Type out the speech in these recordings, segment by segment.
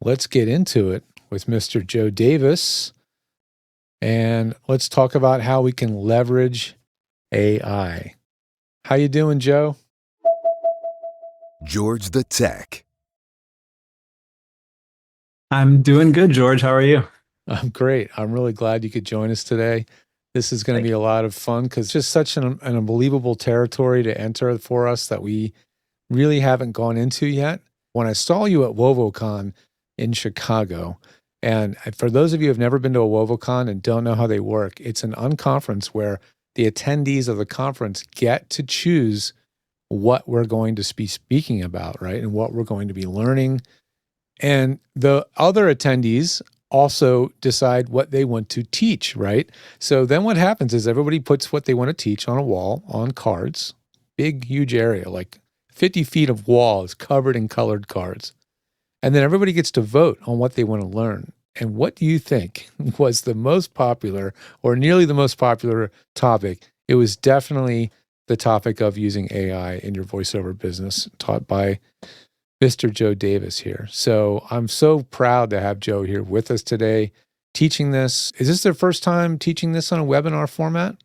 let's get into it with Mr. Joe Davis, and let's talk about how we can leverage AI. How you doing, Joe? George the Tech. I'm doing good, George. How are you? I'm great. I'm really glad you could join us today. This is going to Thank be you. a lot of fun because it's just such an unbelievable territory to enter for us that we really haven't gone into yet. When I saw you at WovoCon in Chicago, and for those of you who have never been to a WovoCon and don't know how they work, it's an unconference where the attendees of the conference get to choose what we're going to be speaking about, right? And what we're going to be learning. And the other attendees also decide what they want to teach, right? So then what happens is everybody puts what they want to teach on a wall on cards, big, huge area, like 50 feet of wall is covered in colored cards. And then everybody gets to vote on what they want to learn. And what do you think was the most popular or nearly the most popular topic? It was definitely the topic of using AI in your voiceover business, taught by Mr. Joe Davis here. So I'm so proud to have Joe here with us today teaching this. Is this their first time teaching this on a webinar format?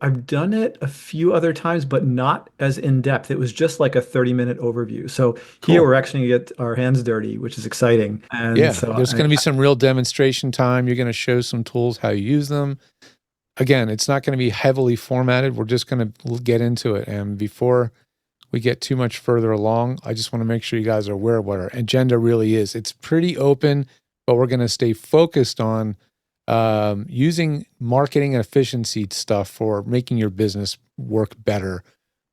I've done it a few other times, but not as in depth. It was just like a 30-minute overview. So here Cool. we're actually going to get our hands dirty, which is exciting. And Yeah, so there's going to be some real demonstration time. You're going to show some tools, how you use them. Again, it's not going to be heavily formatted. We're just going to get into it. And before we get too much further along, I just want to make sure you guys are aware of what our agenda really is. It's pretty open, but we're going to stay focused on using marketing and efficiency stuff for making your business work better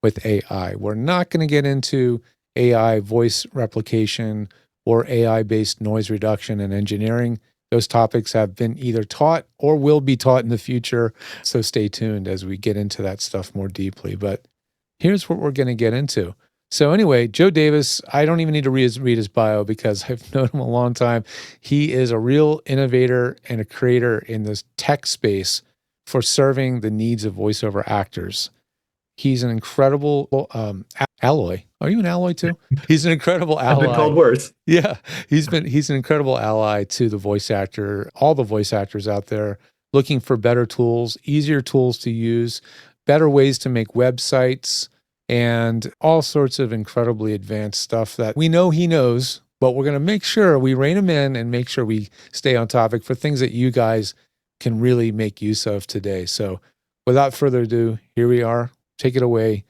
with AI. We're not going to get into AI voice replication or AI-based noise reduction and engineering. Those topics have been either taught or will be taught in the future. So stay tuned as we get into that stuff more deeply. But here's what we're going to get into. So anyway, Joe Davis, I don't even need to read his bio because I've known him a long time. He is a real innovator and a creator in this tech space for serving the needs of voiceover actors. He's an incredible alloy. Are you an alloy too? He's an incredible I've been ally. called worse. Yeah, he's an incredible ally to the voice actor, all the voice actors out there looking for better tools, easier tools to use, better ways to make websites, and all sorts of incredibly advanced stuff that we know he knows, but we're going to make sure we rein him in and make sure we stay on topic for things that you guys can really make use of today. So without further ado, here we are. Take it away,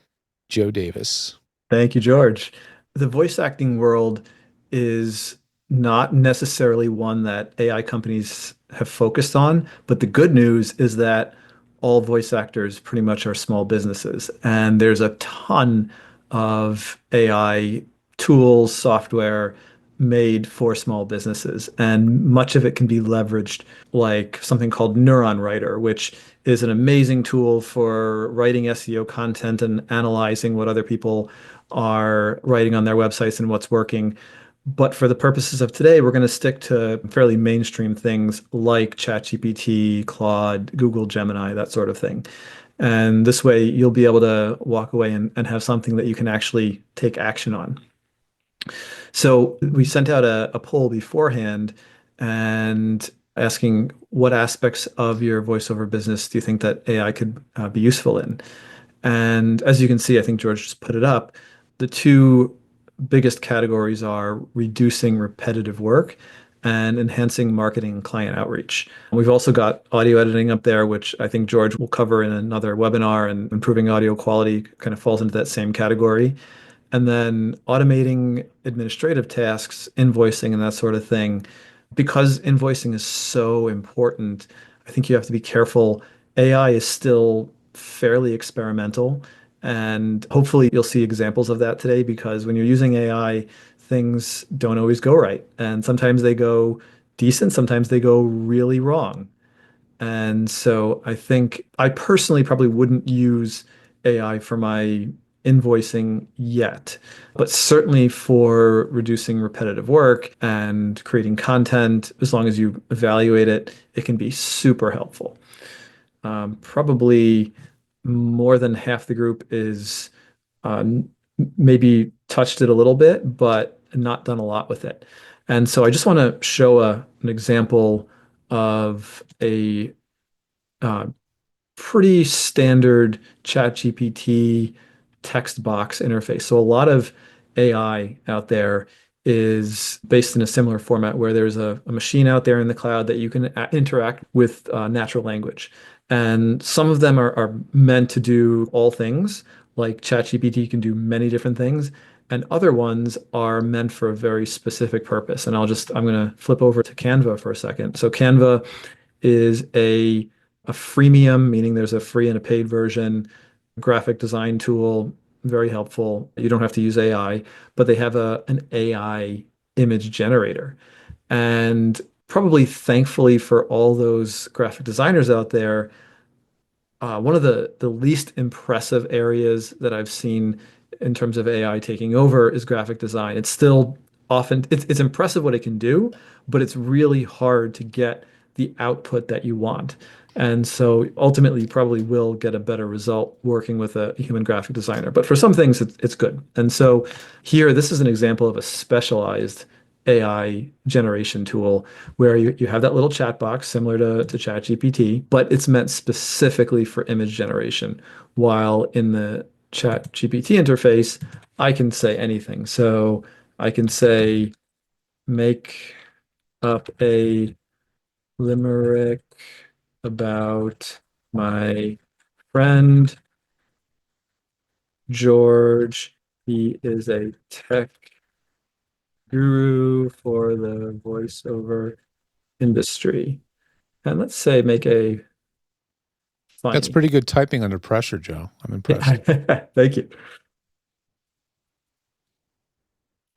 Joe Davis. Thank you, George. The voice acting world is not necessarily one that AI companies have focused on, but the good news is that all voice actors pretty much are small businesses, and there's a ton of AI tools, software made for small businesses, and much of it can be leveraged, like something called Neuron Writer, which is an amazing tool for writing SEO content and analyzing what other people are writing on their websites and what's working. But for the purposes of today, we're going to stick to fairly mainstream things like ChatGPT, Claude, Google Gemini, that sort of thing. And this way, you'll be able to walk away and have something that you can actually take action on. So we sent out a poll beforehand and asking what aspects of your voiceover business do you think that AI could be useful in? And as you can see, I think George just put it up. The two biggest categories are reducing repetitive work and enhancing marketing and client outreach. We've also got audio editing up there, which I think George will cover in another webinar, and improving audio quality kind of falls into that same category. And then automating administrative tasks, invoicing, and that sort of thing. Because invoicing is so important, I think you have to be careful. AI is still fairly experimental, and hopefully you'll see examples of that today, because when you're using AI, things don't always go right. And sometimes they go decent, sometimes they go really wrong. And so I think I personally probably wouldn't use AI for my invoicing yet, but certainly for reducing repetitive work and creating content, as long as you evaluate it, it can be super helpful. Probably more than half the group is maybe touched it a little bit, but not done a lot with it. And so I just want to show an example of a uh, pretty standard ChatGPT text box interface. So a lot of AI out there is based in a similar format where there's a machine out there in the cloud that you can interact with natural language. And some of them are meant to do all things, like ChatGPT can do many different things. And other ones are meant for a very specific purpose. And I'm going to flip over to Canva for a second. So Canva is a freemium, meaning there's a free and a paid version, graphic design tool, very helpful. You don't have to use AI, but they have an AI image generator. And probably thankfully for all those graphic designers out there, one of the least impressive areas that I've seen in terms of AI taking over is graphic design. It's still often it's impressive what it can do, but it's really hard to get the output that you want. And so ultimately, you probably will get a better result working with a human graphic designer. But for some things, it's good. And so here, this is an example of a specialized AI generation tool where you have that little chat box similar to ChatGPT, but it's meant specifically for image generation. While in the ChatGPT interface, I can say anything. So I can say, make up a limerick about my friend George. He is a tech guru for the voiceover industry. And let's say make a That's funny. pretty good typing under pressure, Joe. I'm impressed. Thank you.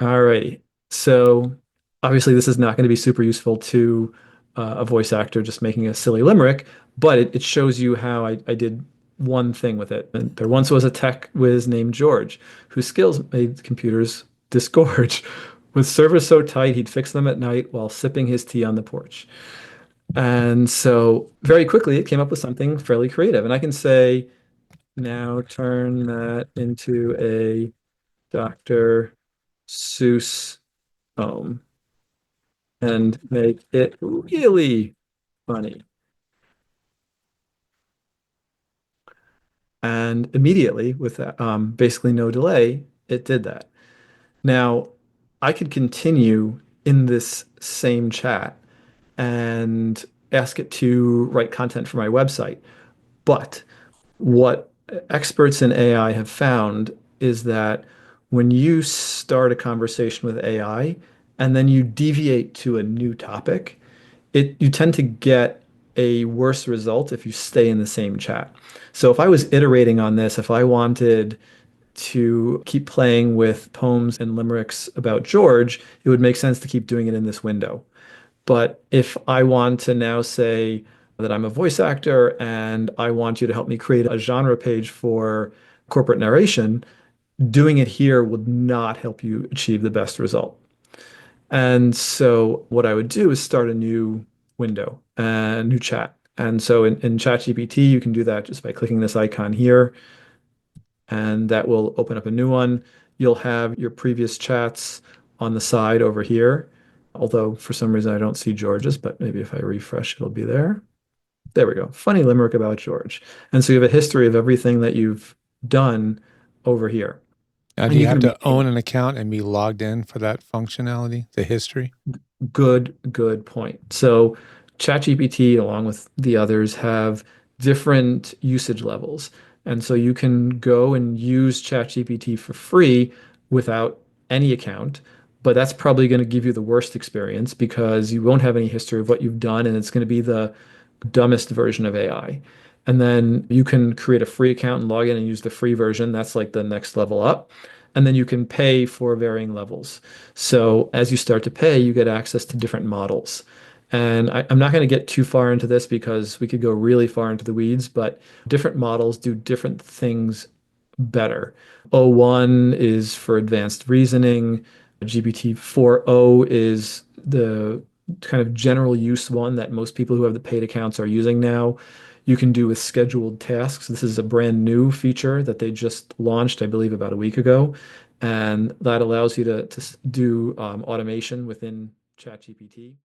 All righty. So obviously this is not going to be super useful to a voice actor just making a silly limerick, but it shows you how I did one thing with it. And there once was a tech whiz named George whose skills made computers disgorge. With servers so tight, he'd fix them at night while sipping his tea on the porch. And so very quickly it came up with something fairly creative. And I can say, now turn that into a Dr. Seuss poem and make it really funny. And immediately, with that, basically no delay, it did that. Now, I could continue in this same chat and ask it to write content for my website. But what experts in AI have found is that when you start a conversation with AI and then you deviate to a new topic, you tend to get a worse result if you stay in the same chat. So if I was iterating on this, if I wanted to keep playing with poems and limericks about George, it would make sense to keep doing it in this window. But if I want to now say that I'm a voice actor and I want you to help me create a genre page for corporate narration, doing it here would not help you achieve the best result. And so what I would do is start a new window, a new chat. And so in ChatGPT, you can do that just by clicking this icon here, and that will open up a new one. You'll have your previous chats on the side over here. Although for some reason I don't see George's, but maybe if I refresh, it'll be there. There we go. Funny limerick about George. And so you have a history of everything that you've done over here. Now, do And you you have can to rename own it. an account and be logged in for that functionality, the history? Good point. So ChatGPT, along with the others, have different usage levels. And so you can go and use ChatGPT for free without any account, but that's probably going to give you the worst experience because you won't have any history of what you've done, and it's going to be the dumbest version of AI. And then you can create a free account and log in and use the free version. That's like the next level up. And then you can pay for varying levels. So as you start to pay, you get access to different models. And I'm not going to get too far into this because we could go really far into the weeds, but different models do different things better. O1 is for advanced reasoning. GPT 4.0 is the kind of general use one that most people who have the paid accounts are using now. You can do with scheduled tasks. This is a brand new feature that they just launched, I believe, about a week ago. and that allows you to do automation within ChatGPT.